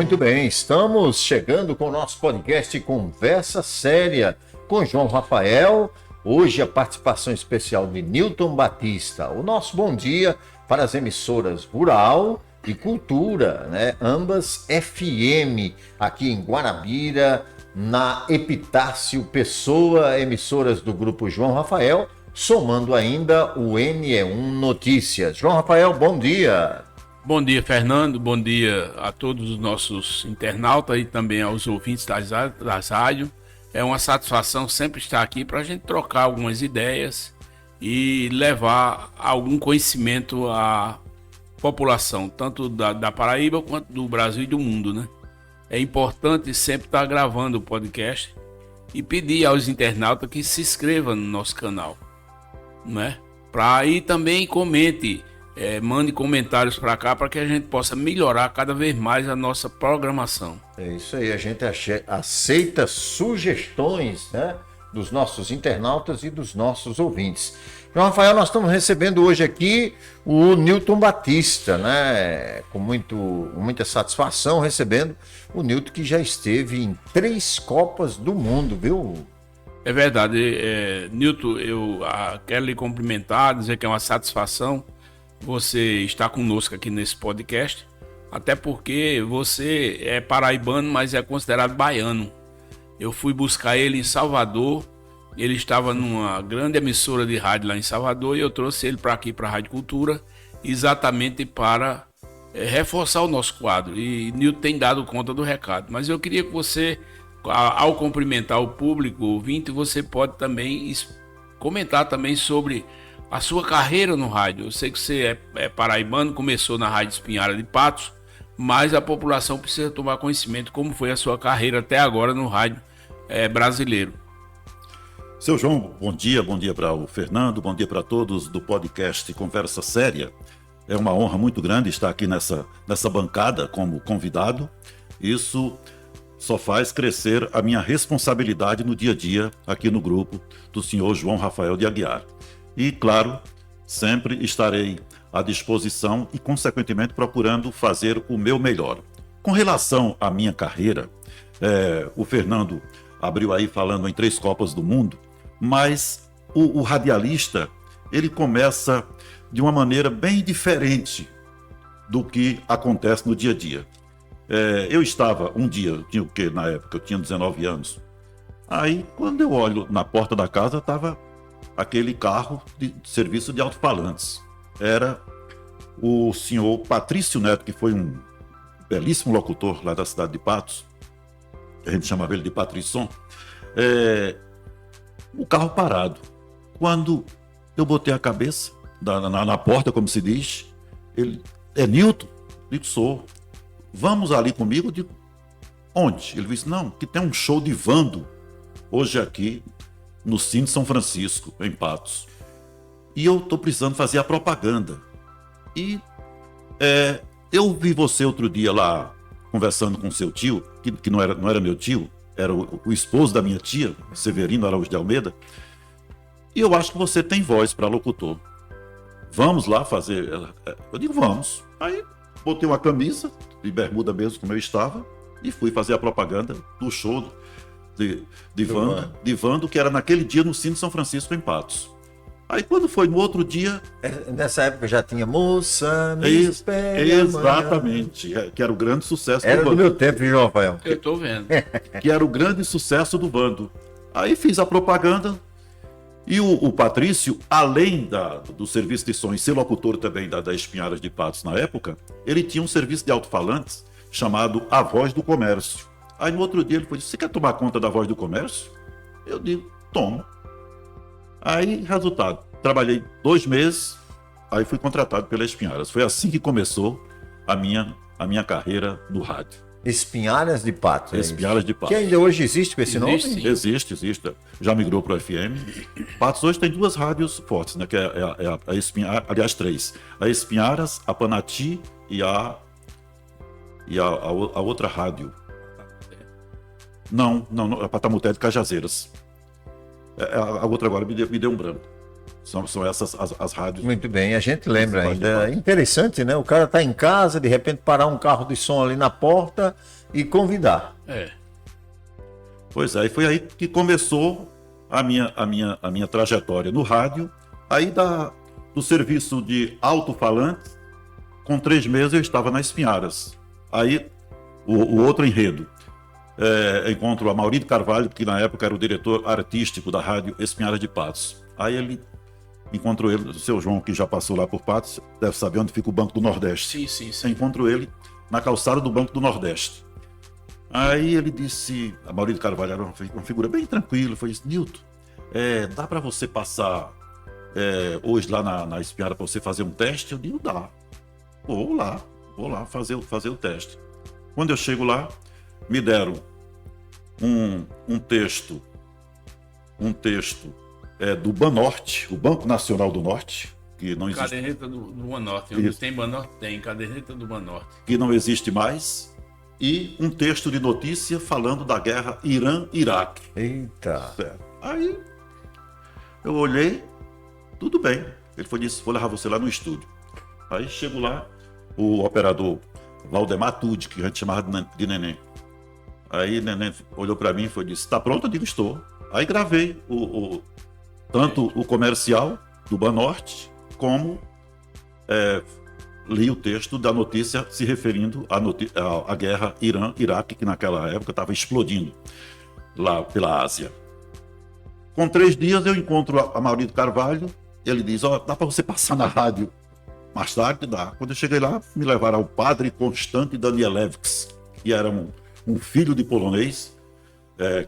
Muito bem, estamos chegando com o nosso podcast Conversa Séria com João Rafael. Hoje a participação especial de Newton Batista. O nosso bom dia para as emissoras Rural e Cultura, né? Ambas FM, aqui em Guarabira, na Epitácio Pessoa, emissoras do Grupo João Rafael, somando ainda o NE1 Notícias. João Rafael, bom dia. Bom dia, Fernando. Bom dia a todos os nossos internautas e também aos ouvintes das rádios. É uma satisfação sempre estar aqui para a gente trocar algumas ideias e levar algum conhecimento à população, tanto da Paraíba quanto do Brasil e do mundo, né? É importante sempre estar gravando o podcast e pedir aos internautas que se inscrevam no nosso canal, né? Para aí também comente. Mande comentários para cá para que a gente possa melhorar cada vez mais a nossa programação. É isso aí, a gente aceita sugestões, né, dos nossos internautas e dos nossos ouvintes. João Rafael, nós estamos recebendo hoje aqui o Newton Batista, né, com muita satisfação recebendo o Newton, que já esteve em 3 Copas do Mundo, viu? É verdade, Newton, eu quero lhe cumprimentar, dizer que é uma satisfação você está conosco aqui nesse podcast, até porque você é paraibano, mas é considerado baiano. Eu fui buscar ele em Salvador, ele estava numa grande emissora de rádio lá em Salvador e eu trouxe ele para aqui, para a Rádio Cultura, exatamente para reforçar o nosso quadro. E Nilton tem dado conta do recado, mas eu queria que você, ao cumprimentar o público o ouvinte, você pode também comentar também sobre a sua carreira no rádio. Eu sei que você é paraibano, começou na Rádio Espinhara de Patos, mas a população precisa tomar conhecimento como foi a sua carreira até agora no rádio brasileiro. Seu João, bom dia para o Fernando, bom dia para todos do podcast Conversa Séria. É uma honra muito grande estar aqui nessa bancada como convidado. Isso só faz crescer a minha responsabilidade no dia a dia aqui no grupo do senhor João Rafael de Aguiar. E, claro, sempre estarei à disposição e, consequentemente, procurando fazer o meu melhor. Com relação à minha carreira, o Fernando abriu aí falando em 3 Copas do Mundo, mas o radialista, ele começa de uma maneira bem diferente do que acontece no dia a dia. Eu estava um dia, na época eu tinha 19 anos, aí quando eu olho na porta da casa, estava aquele carro de serviço de alto-falantes. Era o senhor Patrício Neto, que foi um belíssimo locutor lá da cidade de Patos. A gente chamava ele de Patrício. O carro parado. Quando eu botei a cabeça na porta, como se diz, ele: é Newton? Eu digo: sou. Vamos ali comigo? Eu digo: onde? Ele disse: não, que tem um show de Vando hoje aqui no Cine São Francisco, em Patos. E eu estou precisando fazer a propaganda. E eu vi você outro dia lá, conversando com seu tio, que não era meu tio, era o esposo da minha tia, Severino Araújo de Almeida. E eu acho que você tem voz para locutor. Vamos lá fazer? Eu digo: vamos. Aí botei uma camisa, de bermuda mesmo, como eu estava, e fui fazer a propaganda do show de Vando, que era naquele dia no Cine São Francisco, em Patos. Aí quando foi no outro dia... Nessa época já tinha Moça, me espere exatamente, que era o grande sucesso do Vando. Era do meu tempo, João Rafael. Eu estou vendo. Que era o grande sucesso do Vando. Aí fiz a propaganda e o Patrício, além do serviço de som e ser locutor também da Espinharas de Patos na época, ele tinha um serviço de alto-falantes chamado A Voz do Comércio. Aí no outro dia ele falou: você quer tomar conta da Voz do Comércio? Eu digo: tomo. Aí, resultado, trabalhei 2 meses, aí fui contratado pela Espinharas. Foi assim que começou a minha carreira no rádio. Espinharas de Patos. Espinharas de Patos. Que ainda hoje existe com esse nome? Existe. Já migrou para o FM. Patos hoje tem 2 rádios fortes, né? Que é a Espinharas, aliás, 3. A Espinharas, a Panati e a outra rádio. Não, a Patamuté de Cajazeiras. A outra agora me deu um branco. São essas as rádios. Muito bem, a gente lembra Esse ainda. É bate-papo. interessante, né? O cara tá em casa, de repente parar um carro de som ali na porta e convidar. É. Pois é, e foi aí que começou a minha trajetória no rádio. Aí do serviço de alto-falante, com 3 meses eu estava na Espinharas. Aí o outro enredo. Encontro a Maurício Carvalho, que na época era o diretor artístico da rádio Espinharas de Patos. Aí ele encontrou ele, o seu João, que já passou lá por Patos, deve saber onde fica o Banco do Nordeste. Sim. Encontro ele na calçada do Banco do Nordeste. Aí ele disse, a Maurício Carvalho era uma figura bem tranquila, foi isso, Nilton, dá para você passar hoje lá na Espinhara para você fazer um teste? Eu digo, dá. Vou lá fazer o teste. Quando eu chego lá, me deram um texto do Banorte, o Banco Nacional do Norte, que não existe, Caderneta do Banorte. Onde Isso. tem Banorte, tem caderneta do Banorte. que não existe mais, e um texto de notícia falando da guerra Irã-Iraque. Eita. Certo. Aí eu olhei, tudo bem. Ele foi disse, vou levar você lá no estúdio. Aí chego lá, o operador Valdemar Tude, que a gente chamava de Neném. Aí Neném olhou para mim e foi disse, está pronto? Eu digo, estou. Aí gravei tanto o comercial do Banorte, como li o texto da notícia se referindo à guerra Irã-Iraque, que naquela época estava explodindo lá pela Ásia. Com 3 dias eu encontro a Maurício Carvalho, ele diz, dá para você passar na rádio mais tarde? Dá. Quando eu cheguei lá, me levaram ao padre Constante Danielewicz, que era um filho de polonês,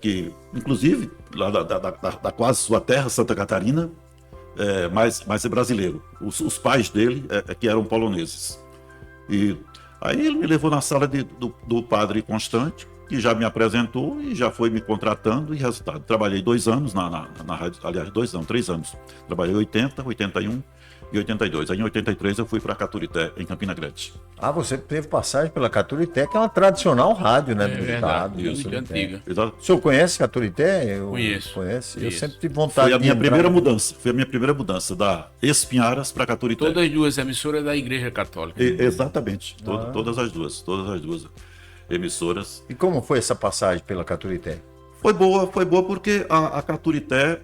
que inclusive lá da quase sua terra, Santa Catarina, mas é brasileiro. Os pais dele que eram poloneses. E aí ele me levou na sala do padre Constante, que já me apresentou e já foi me contratando, e resultado. Trabalhei 2 anos na rádio, aliás, 2 não, 3 anos. Trabalhei 80, 81 e 82. Aí em 83 eu fui para Caturité, em Campina Grande. Ah, você teve passagem pela Caturité, que é uma tradicional rádio, né? É do verdade, estado. muito antiga. Exato. O senhor conhece Caturité? Conheço. Conhece? Eu Conheço. sempre tive vontade Foi a minha entrar. primeira mudança. Foi a minha primeira mudança da Espinharas para Caturité. Todas as 2 emissoras da Igreja Católica. Exatamente. Todas as duas emissoras. E como foi essa passagem pela Caturité? Foi boa porque a Caturité,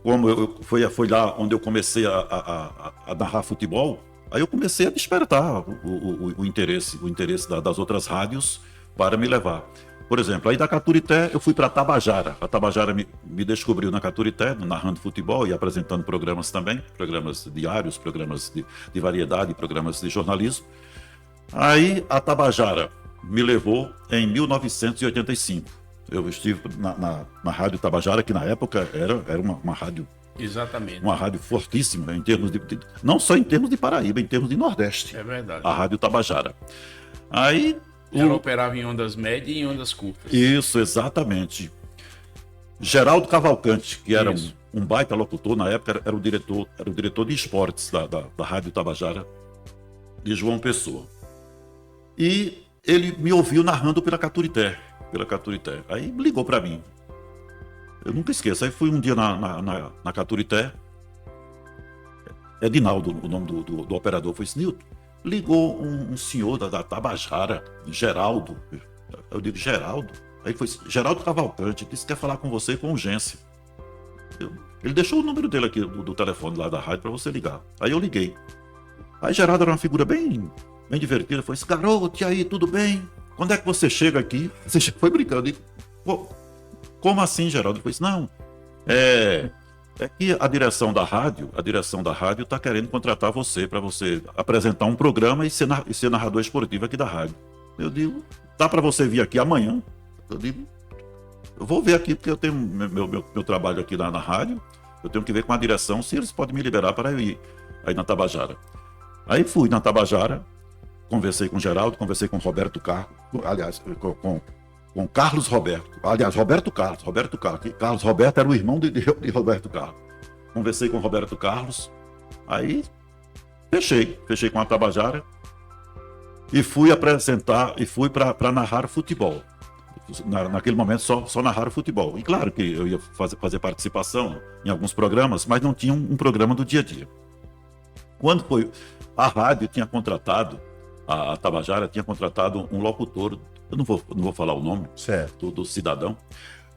como foi lá onde eu comecei a narrar futebol, aí eu comecei a despertar o interesse das outras rádios para me levar. Por exemplo, aí da Caturité eu fui para Tabajara. A Tabajara me descobriu na Caturité, narrando futebol e apresentando programas também, programas diários, programas de variedade, programas de jornalismo. Aí a Tabajara me levou em 1985. Eu estive na Rádio Tabajara, que na época era uma rádio, Exatamente. uma rádio fortíssima, em termos não só em termos de Paraíba, em termos de Nordeste. É verdade. A Rádio Tabajara. Aí Ela operava em ondas médias e em ondas curtas. Isso, exatamente. Geraldo Cavalcante, que era Isso. um baita locutor, na época era o diretor de esportes da Rádio Tabajara de João Pessoa. E ele me ouviu narrando pela Caturité. Aí ligou para mim. Eu nunca esqueço. Aí fui um dia na Caturité. Edinaldo, o nome do operador, foi esse Nilton. Ligou um senhor da Tabajara, Geraldo. Eu digo, Geraldo? Aí foi Geraldo Cavalcante, disse que quer falar com você com urgência. Ele deixou o número dele aqui do telefone lá da rádio para você ligar. Aí eu liguei. Aí Geraldo era uma figura bem divertida. Foi esse garoto, e aí, tudo bem? Quando é que você chega aqui? Você foi brincando. Como assim, Geraldo? Ele falou, não, é que a direção da rádio está querendo contratar você para você apresentar um programa e ser narrador esportivo aqui da rádio. Eu digo, dá para você vir aqui amanhã? Eu digo, eu vou ver aqui, porque eu tenho meu trabalho aqui na rádio, eu tenho que ver com a direção se eles podem me liberar para eu ir aí na Tabajara. Aí fui na Tabajara, conversei com o Geraldo, conversei com o Roberto Carlos, aliás, com Carlos Roberto. Aliás, Roberto Carlos. Que Carlos Roberto era o irmão de Roberto Carlos. Conversei com o Roberto Carlos. Aí fechei com a Tabajara e fui apresentar e fui para narrar futebol. naquele momento só narraram futebol. E claro que eu ia fazer participação em alguns programas, mas não tinha um programa do dia a dia. Quando foi, a rádio tinha contratado, a Tabajara tinha contratado um locutor, eu não vou falar o nome Certo. do cidadão,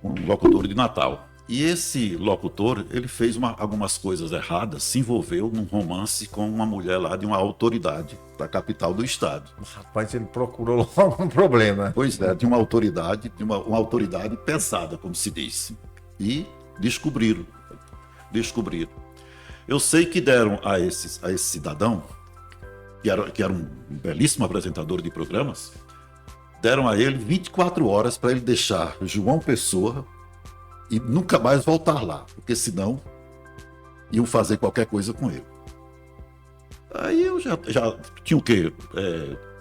um locutor de Natal. E esse locutor, ele fez algumas coisas erradas, se envolveu num romance com uma mulher lá de uma autoridade da capital do estado. Rapaz, ele procurou logo um problema. Pois é, de uma autoridade, uma autoridade pesada, como se diz. E descobriram. Eu sei que deram a esse cidadão, que era um belíssimo apresentador de programas, deram a ele 24 horas para ele deixar João Pessoa e nunca mais voltar lá, porque senão iam fazer qualquer coisa com ele. Aí eu já tinha o quê?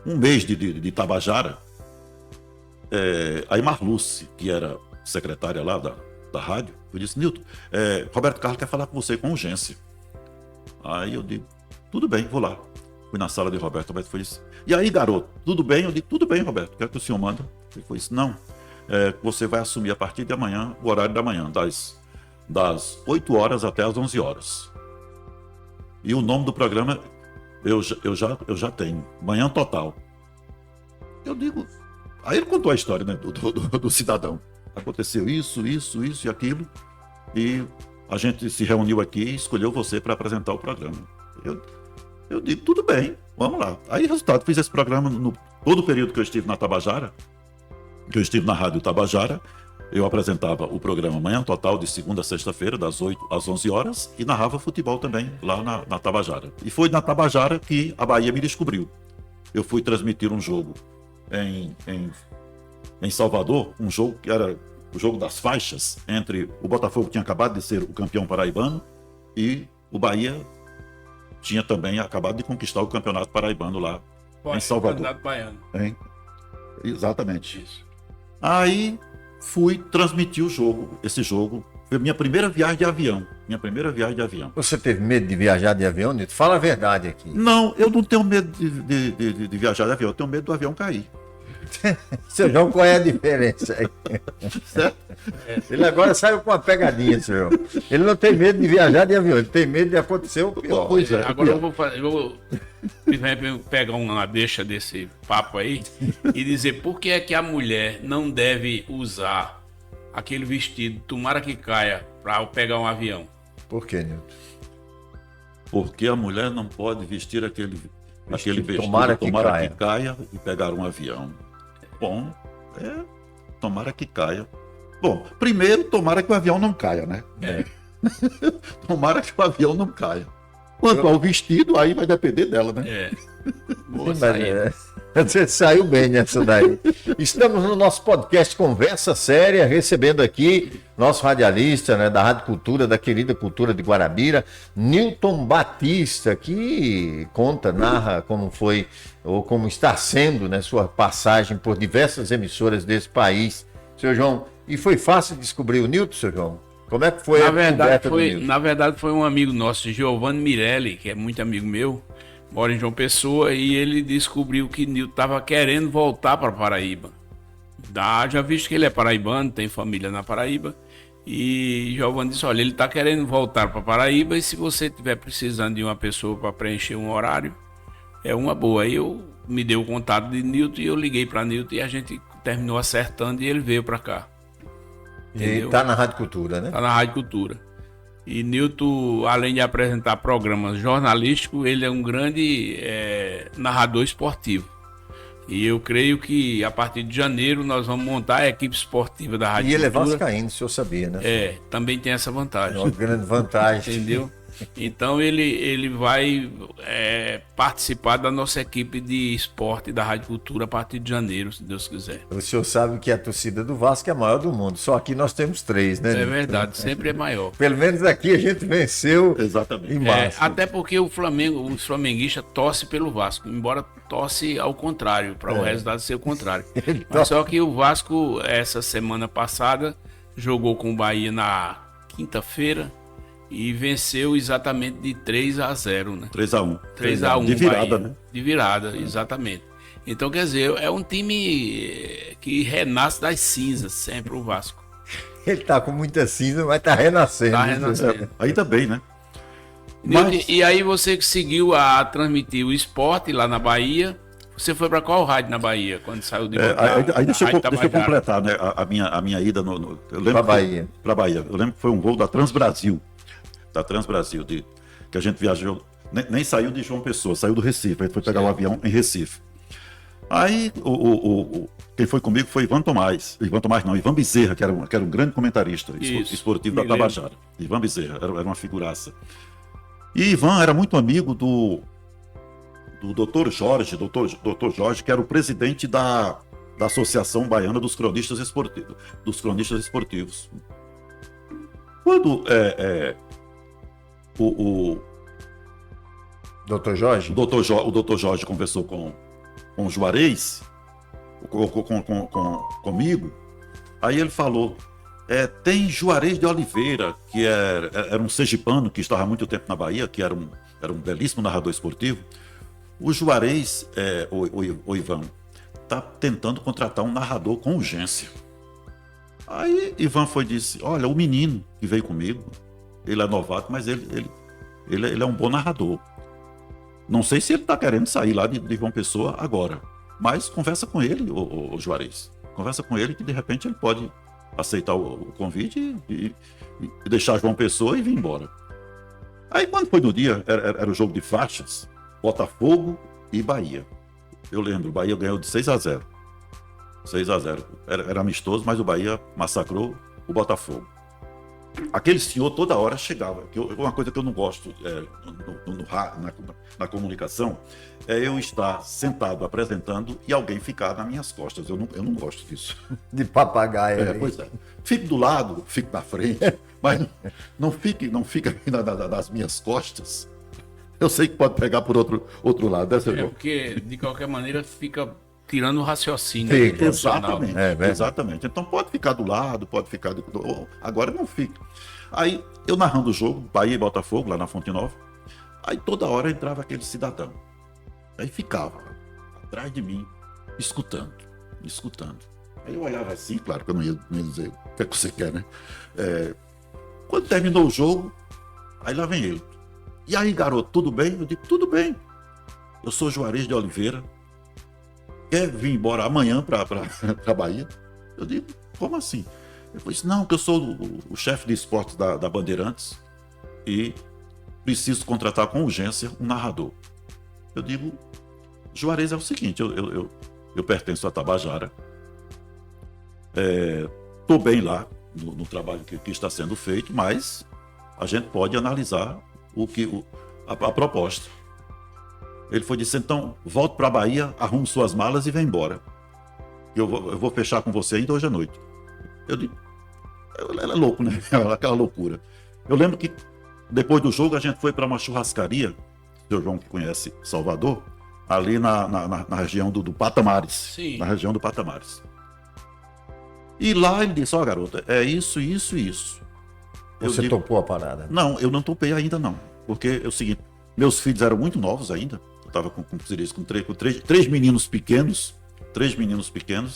Um mês de Tabajara. Aí Marluce, que era secretária lá da rádio, eu disse: Nilton, Roberto Carlos quer falar com você com urgência. Aí eu digo: tudo bem, vou lá. Fui na sala de Roberto foi isso. E aí, garoto, tudo bem? Eu digo: tudo bem, Roberto, quero que o senhor manda. Ele foi isso: não, você vai assumir a partir de amanhã, o horário da manhã, das 8 horas até as 11 horas. E o nome do programa eu já tenho, Manhã Total. Eu digo... Aí ele contou a história, né, do cidadão. Aconteceu isso e aquilo, e a gente se reuniu aqui e escolheu você para apresentar o programa. Eu digo: tudo bem, vamos lá. Aí, resultado, fiz esse programa todo o período que eu estive na Tabajara, que eu estive na Rádio Tabajara. Eu apresentava o programa Manhã Total de segunda a sexta-feira, das 8 às 11 horas, e narrava futebol também lá na Tabajara. E foi na Tabajara que a Bahia me descobriu. Eu fui transmitir um jogo em Salvador, um jogo que era o jogo das faixas, entre o Botafogo, que tinha acabado de ser o campeão paraibano, e o Bahia tinha também acabado de conquistar o campeonato paraibano lá em Salvador. Campeonato baiano. Exatamente. Isso. Aí fui transmitir esse jogo. Foi minha primeira viagem de avião. Você teve medo de viajar de avião, Nilton? Fala a verdade aqui. Não, eu não tenho medo de viajar de avião, eu tenho medo do avião cair. Seu João, qual é a diferença aí? Certo? Ele agora saiu com uma pegadinha, seu João. Ele não tem medo de viajar de avião, ele tem medo de acontecer o pior. Pois é. Agora eu vou pegar uma deixa desse papo aí e dizer por que é que a mulher não deve usar aquele vestido, tomara que caia, para pegar um avião. Por quê, Nilton? Porque a mulher não pode vestir aquele vestido, tomara que caia e pegar um avião. Bom, tomara que caia. Bom, primeiro, tomara que o avião não caia, né? Tomara que o avião não caia. Quanto ao vestido, aí vai depender dela, né? Boa Sim, saída. Você saiu bem nessa daí. Estamos no nosso podcast Conversa Séria, recebendo aqui nosso radialista, né, da Rádio Cultura, da querida Cultura de Guarabira, Nilton Batista, que narra como foi ou como está sendo, né, sua passagem por diversas emissoras desse país. Seu João, e foi fácil descobrir o Nilton, seu João? Como é que foi a descoberta do Nilton? Na verdade, foi um amigo nosso, Giovanni Mirelli, que é muito amigo meu, mora em João Pessoa, e ele descobriu que Nilton estava querendo voltar para Paraíba. Já visto que ele é paraibano, tem família na Paraíba, e Giovanni disse: olha, ele está querendo voltar para Paraíba, e se você estiver precisando de uma pessoa para preencher um horário, é uma boa. Aí eu me dei o contato de Nilton e eu liguei para Nilton e a gente terminou acertando e ele veio para cá. Entendeu? E tá na Rádio Cultura, né? Tá na Rádio Cultura. E Nilton, além de apresentar programas jornalísticos, ele é um grande narrador esportivo. E eu creio que a partir de janeiro nós vamos montar a equipe esportiva da Rádio Cultura. E ele é vascaíno, o senhor sabia, né? Também tem essa vantagem. É uma grande vantagem. Entendeu? Então ele vai participar da nossa equipe de esporte da Rádio Cultura a partir de janeiro, se Deus quiser. O senhor sabe que a torcida do Vasco é a maior do mundo, só aqui nós temos 3, né? É verdade, sempre é maior. Pelo menos aqui a gente venceu. Exatamente. Em março. Até porque os flamenguistas torcem pelo Vasco, embora torce ao contrário, para o resultado ser o contrário. Mas só que o Vasco, essa semana passada, jogou com o Bahia na quinta-feira e venceu exatamente de 3-0, né? 3-1. 3-1. De virada, Bahia. né? De virada, exatamente. Então, quer dizer, é um time que renasce das cinzas, sempre o Vasco. Ele tá com muita cinza, mas tá renascendo. Tá renascendo. Ainda bem, né? Mas... E aí você que seguiu a transmitir o esporte lá na Bahia, você foi para qual rádio na Bahia, quando saiu de aí deixa eu completar, né, a minha ida eu lembro pra Bahia. Para Bahia. Eu lembro que foi um voo da Transbrasil, que a gente viajou, nem saiu de João Pessoa, saiu do Recife, aí foi pegar o avião em Recife. Aí quem foi comigo foi Ivan Bezerra, que era um grande comentarista esportivo da Tabajara. Ivan Bezerra, era uma figuraça. E Ivan era muito amigo do Dr. Jorge, que era o presidente da Associação Baiana dos Cronistas Esportivos. Quando o Dr. Jorge? O Dr. Jorge conversou com o Juarez, comigo, aí ele falou, tem Juarez de Oliveira, que era um sergipano que estava há muito tempo na Bahia, que era um belíssimo narrador esportivo. O Juarez, o Ivan, está tentando contratar um narrador com urgência. Aí Ivan disse, olha, o menino que veio comigo, ele é novato, mas ele é um bom narrador. Não sei se ele está querendo sair lá de João Pessoa agora, mas conversa com ele, o Juarez. Conversa com ele que de repente ele pode aceitar o convite e deixar João Pessoa e vir embora. Aí quando foi no dia, era o jogo de faixas, Botafogo e Bahia. Eu lembro, o Bahia ganhou de 6-0. 6-0. Era amistoso, mas o Bahia massacrou o Botafogo. Aquele senhor toda hora chegava. Uma coisa que eu não gosto na comunicação é eu estar sentado apresentando e alguém ficar nas minhas costas. Eu não gosto disso. De papagaio. Pois é. Fique do lado, fique na frente, mas não fique nas minhas costas. Eu sei que pode pegar por outro lado. Porque, de qualquer maneira, fica tirando o raciocínio. Exatamente, exatamente. Então pode ficar do lado, pode ficar... Agora não fica. Aí, eu narrando o jogo, Bahia e Botafogo, lá na Fonte Nova, aí toda hora entrava aquele cidadão. Aí ficava atrás de mim, escutando. Aí eu olhava assim, claro que eu não ia dizer o que é que você quer, né? Quando terminou o jogo, aí lá vem ele. E aí, garoto, tudo bem? Eu digo, tudo bem. Eu sou Juarez de Oliveira. Quer vir embora amanhã para Bahia? Eu digo, como assim? Ele disse, não, que eu sou o chefe de esportes da Bandeirantes e preciso contratar com urgência um narrador. Eu digo, Juarez, é o seguinte, eu pertenço à Tabajara, estou bem lá no trabalho que está sendo feito, mas a gente pode analisar a proposta. Ele disse, então, volte para a Bahia, arrume suas malas e vem embora. Eu vou fechar com você ainda hoje à noite. Eu digo, ela é louco, né? Aquela loucura. Eu lembro que depois do jogo a gente foi para uma churrascaria, o seu João que conhece Salvador, ali na região do Patamares. Sim. Na região do Patamares. E lá ele disse, garota, é isso. Você topou a parada? Não, eu não topei ainda não. Porque é o seguinte, meus filhos eram muito novos ainda. Eu estava com três meninos pequenos.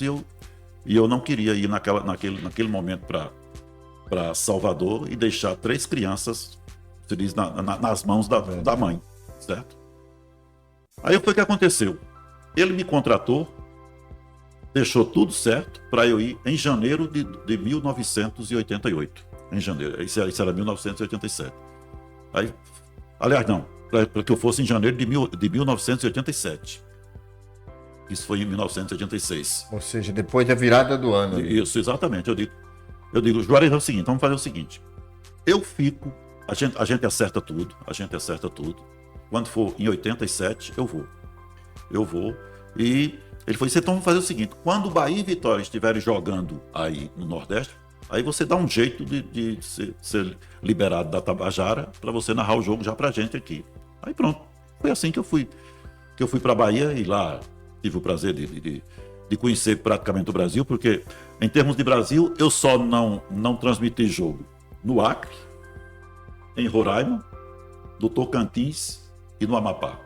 E eu não queria ir naquele momento para Salvador e deixar 3 crianças, se diz, nas mãos da mãe, certo? Aí foi o que aconteceu. Ele me contratou, deixou tudo certo para eu ir em janeiro de 1988. Em janeiro, isso era 1987. Aí, aliás, não, para que eu fosse em janeiro de 1987. Isso foi em 1986. Ou seja, depois da virada do ano. Isso, exatamente. Eu digo, Juarez, é o seguinte, vamos fazer o seguinte. Eu fico, a gente acerta tudo. Quando for em 87, eu vou. E ele falou, então vamos fazer o seguinte, quando o Bahia e Vitória estiverem jogando aí no Nordeste, aí você dá um jeito de ser liberado da Tabajara para você narrar o jogo já pra gente aqui. Aí pronto. Foi assim que eu fui para Bahia e lá tive o prazer de conhecer praticamente o Brasil, porque em termos de Brasil, eu só não transmiti jogo no Acre, em Roraima, no Tocantins e no Amapá.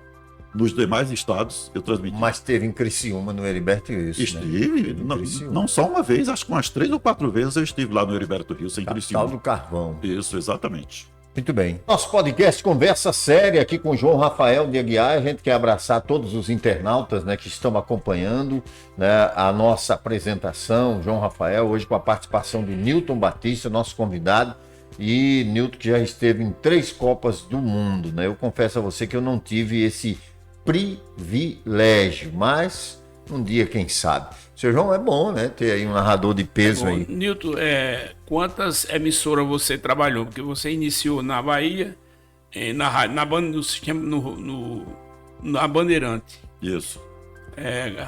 Nos demais estados eu transmiti. Mas teve em Criciúma, no Heriberto Wilson. Estive, Né? não só uma vez, acho que umas 3 ou 4 vezes eu estive lá no Heriberto Wilson, em Criciúma. Capital do Carvão. Isso, exatamente. Muito bem. Nosso podcast Conversa Séria aqui com João Rafael de Aguiar. A gente quer abraçar todos os internautas, né, que estão acompanhando, né, a nossa apresentação. João Rafael, hoje com a participação de Newton Batista, nosso convidado. E Newton que já esteve em 3 Copas do Mundo. Né? Eu confesso a você que eu não tive esse privilégio, mas um dia, quem sabe. Seu João, é bom, né? Ter aí um narrador de peso aí. Newton, quantas emissoras você trabalhou? Porque você iniciou na Bahia, na rádio, no sistema, na Bandeirante. Isso.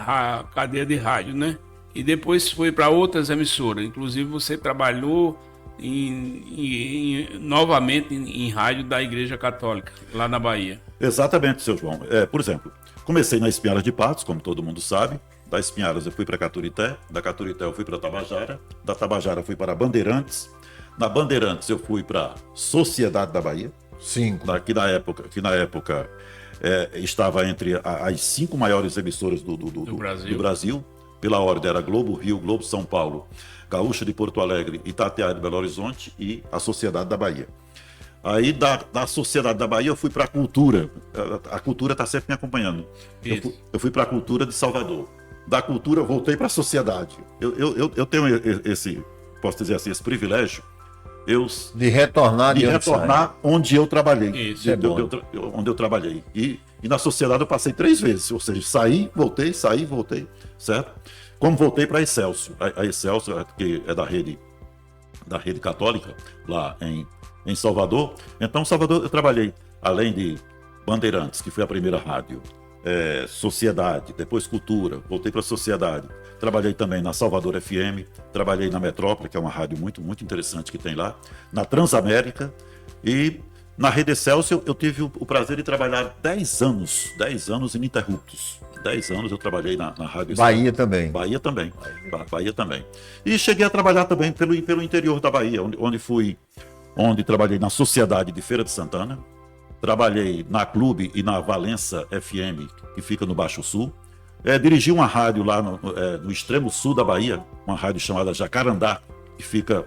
A cadeia de rádio, né? E depois foi para outras emissoras. Inclusive você trabalhou novamente em rádio da Igreja Católica, lá na Bahia. Exatamente, seu João. Por exemplo, comecei na Espinharas de Patos, como todo mundo sabe. Da Espinharas eu fui para Caturité, da Caturité eu fui para Tabajara, da Tabajara eu fui para Bandeirantes, na Bandeirantes eu fui para Sociedade da Bahia, 5. que na época estava entre as 5 maiores emissoras do Brasil. Pela ordem era Globo Rio, Globo São Paulo, Gaúcha de Porto Alegre, Itatiaia de Belo Horizonte e a Sociedade da Bahia. Aí da Sociedade da Bahia eu fui para a Cultura, a Cultura está sempre me acompanhando. Eu fui para a Cultura de Salvador. Da Cultura eu voltei para a Sociedade. Eu tenho posso dizer assim, esse privilégio de retornar onde eu trabalhei. Isso, onde eu trabalhei. E na Sociedade eu passei 3 vezes, ou seja, saí, voltei, certo? Como voltei para a Excelsior. A Excelsior, que é da rede católica, lá em Salvador. Então, em Salvador eu trabalhei, além de Bandeirantes, que foi a primeira rádio, Sociedade, depois Cultura, voltei para a Sociedade. Trabalhei também na Salvador FM, trabalhei na Metrópole, que é uma rádio muito, muito interessante que tem lá, na Transamérica e na Rede Excelsior eu tive o prazer de trabalhar 10 anos ininterruptos. 10 anos eu trabalhei na Rádio Bahia também. Bahia também. E cheguei a trabalhar também pelo interior da Bahia, onde trabalhei na Sociedade de Feira de Santana, trabalhei na Clube e na Valença FM, que fica no Baixo Sul. Dirigi uma rádio lá no extremo sul da Bahia, uma rádio chamada Jacarandá, que fica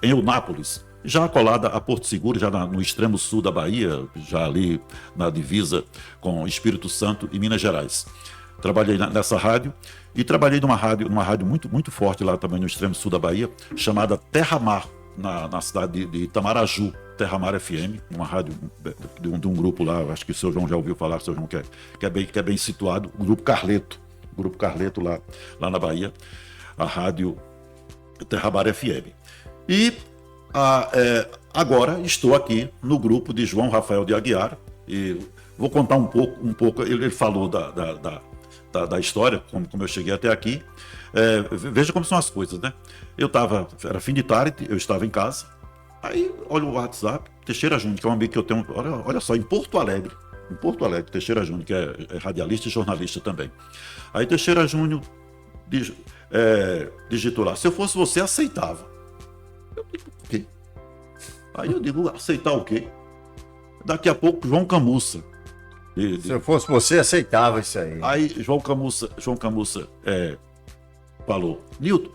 em Eunápolis, já colada a Porto Seguro, já no extremo sul da Bahia, já ali na divisa com Espírito Santo e Minas Gerais. Trabalhei nessa rádio e trabalhei numa rádio muito, muito forte lá também no extremo sul da Bahia, chamada Terra Mar, na cidade de Itamaraju, Terra Mar FM, uma rádio de um grupo lá, acho que o seu João já ouviu falar, o seu João que é bem situado, o Grupo Carleto lá na Bahia, a rádio Terra Mar FM. E agora estou aqui no grupo de João Rafael de Aguiar e vou contar um pouco, ele falou da história, como eu cheguei até aqui. Veja como são as coisas, né? Era fim de tarde, eu estava em casa, aí olha o WhatsApp, Teixeira Júnior, que é um amigo que eu tenho, olha só, em Porto Alegre, Teixeira Júnior, que é radialista e jornalista também. Aí Teixeira Júnior digitou lá, se eu fosse você, aceitava. Eu digo, o quê? Aí eu digo, aceitar o quê? Daqui a pouco, João Camussa. Se eu fosse você, aceitava isso aí. Aí João Camussa falou, Newton,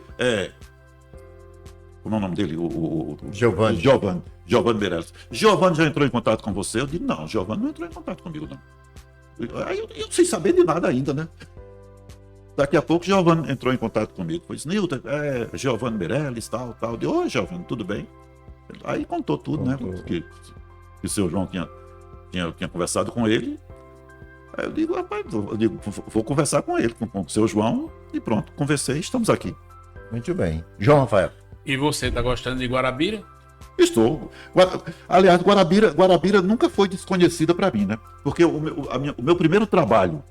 como é o nome dele? Giovanni Meirelles. Giovanni já entrou em contato com você? Eu disse, não, Giovanni não entrou em contato comigo, não. Aí eu sem saber de nada ainda, né? Daqui a pouco, Giovanni entrou em contato comigo. Falei, Newton, Giovanni Meirelles, tal. Eu disse, oi, Giovanni, tudo bem? Aí contou tudo, né? Que o seu João tinha conversado com ele. Aí eu digo, rapaz, vou conversar com ele, com o seu João, e pronto, conversei, estamos aqui. Muito bem. João Rafael. E você, tá gostando de Guarabira? Estou. Aliás, Guarabira nunca foi desconhecida para mim, né? Porque o meu primeiro trabalho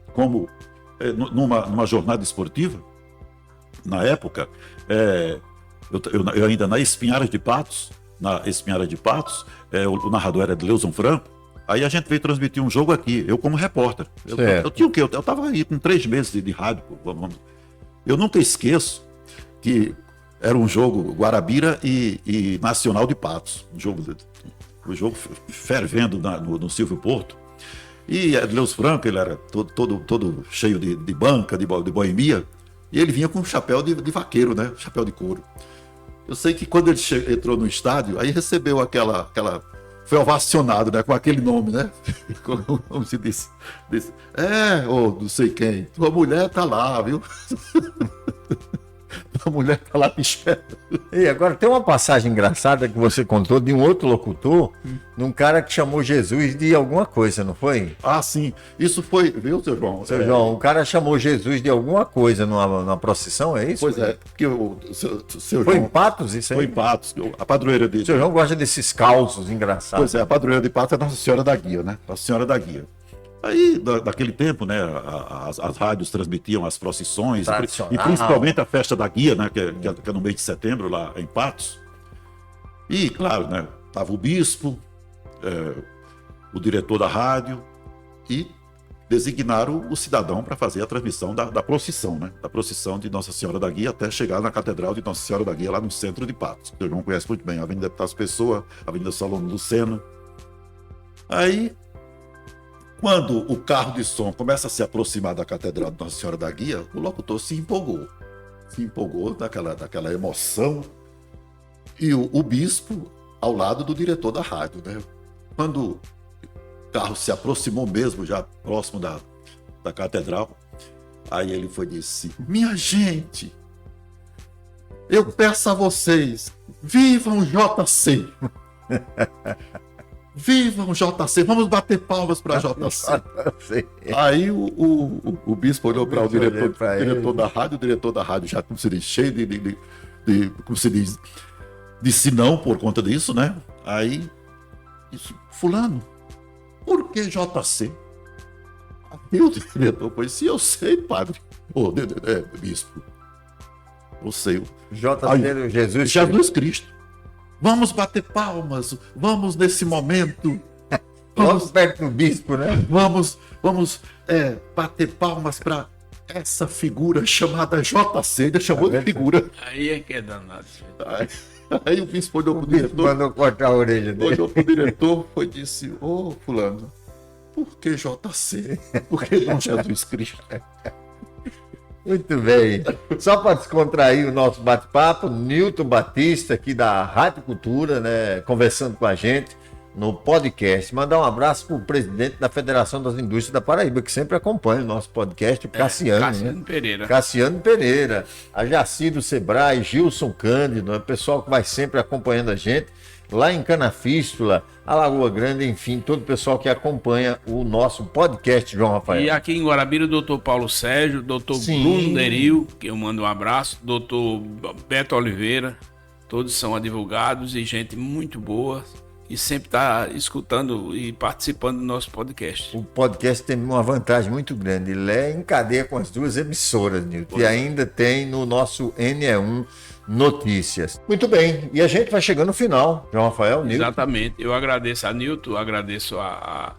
numa jornada esportiva, na época, eu ainda na Espinharas de Patos, o narrador era Edleuson Franco. Aí a gente veio transmitir um jogo aqui, eu como repórter. Eu tinha o quê? Eu estava aí com 3 meses de rádio. Eu nunca esqueço que era um jogo Guarabira e Nacional de Patos. O jogo fervendo no Silvio Porto. E Edleus Franco, ele era todo cheio de banca, de boemia, e ele vinha com um chapéu de vaqueiro, né? Chapéu de couro. Eu sei que quando ele entrou no estádio, aí recebeu aquela foi ovacionado, né? Com aquele nome, né? Como se disse. Não sei quem, tua mulher tá lá, viu? A mulher tá lá te esperando. E agora tem uma passagem engraçada que você contou de um outro locutor, de um cara que chamou Jesus de alguma coisa, não foi? Ah, sim. Isso foi, viu, seu João? Seu João, o cara chamou Jesus de alguma coisa numa procissão, é isso? Pois é, porque o seu Foi João... em Patos isso aí? Foi em Patos. A padroeira O dele. seu João gosta desses causos engraçados. Pois é, a padroeira de Patos é Nossa Senhora da Guia, né? Nossa Senhora da Guia. Aí, daquele tempo, né, as rádios transmitiam as procissões, e principalmente a festa da Guia, né, que é no mês de setembro, lá em Patos. E, claro, né, estava o bispo, o diretor da rádio, e designaram o cidadão para fazer a transmissão da procissão, né, da procissão de Nossa Senhora da Guia até chegar na Catedral de Nossa Senhora da Guia, lá no centro de Patos. O irmão conhece muito bem, a Avenida Deputados Pessoa, a Avenida Solano Luceno. Aí, quando o carro de som começa a se aproximar da Catedral de Nossa Senhora da Guia, o locutor se empolgou. Se empolgou daquela emoção. E o bispo ao lado do diretor da rádio, né? Quando o carro se aproximou mesmo, já próximo da Catedral, aí ele foi e disse: minha gente, eu peço a vocês, vivam o JC! Viva o JC, vamos bater palmas para JC. Aí o bispo olhou para o diretor da rádio, o diretor da rádio já, como se diz, cheio como se diz, de sinão por conta disso, né? Aí disse: fulano, por que JC? Aí o diretor foi: sim, eu sei, padre. Bispo, eu sei. JC, Jesus Cristo. Vamos bater palmas, vamos nesse momento. Vamos perto do bispo, né? Vamos bater palmas para essa figura chamada JC. Ele chamou de figura. Aí é que é danado. Aí o bispo olhou pro diretor. Mandou cortar a orelha dele. Olhou pro diretor e disse: ô, fulano, por que JC? Por que não Jesus Cristo? Muito bem. Só para descontrair o nosso bate-papo, Nilton Batista, aqui da Rádio Cultura, né, conversando com a gente no podcast. Mandar um abraço para o presidente da Federação das Indústrias da Paraíba, que sempre acompanha o nosso podcast, o Cassiano. Cassiano Pereira. Cassiano Pereira. A Jaci do Sebrae, Gilson Cândido, o pessoal que vai sempre acompanhando a gente. Lá em Canafístula, a Lagoa Grande, enfim, todo o pessoal que acompanha o nosso podcast, João Rafael. E aqui em Guarabira, o doutor Paulo Sérgio, doutor Bruno Deril, que eu mando um abraço, doutor Beto Oliveira, todos são advogados e gente muito boa e sempre está escutando e participando do nosso podcast. O podcast tem uma vantagem muito grande, ele é em cadeia com as duas emissoras, Nilton, e ainda tem no nosso NE1 Notícias. Muito bem, e a gente vai chegando no final, João Rafael, Nilton. Exatamente, eu agradeço a Nilton, agradeço a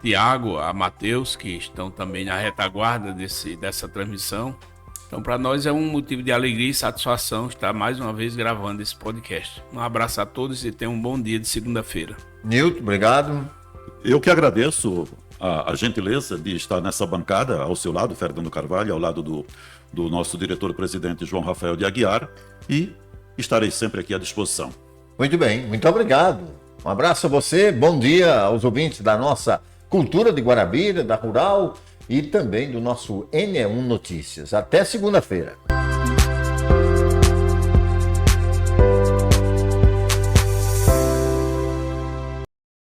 Tiago, a Matheus, que estão também na retaguarda dessa transmissão. Então, para nós é um motivo de alegria e satisfação estar mais uma vez gravando esse podcast. Um abraço a todos e tenham um bom dia de segunda-feira. Nilton, obrigado. Eu que agradeço a gentileza de estar nessa bancada ao seu lado, Fernando Carvalho, ao lado do nosso diretor-presidente João Rafael de Aguiar, e estarei sempre aqui à disposição. Muito bem, muito obrigado. Um abraço a você, bom dia aos ouvintes da nossa Cultura de Guarabira, da Rural e também do nosso NE1 Notícias. Até segunda-feira.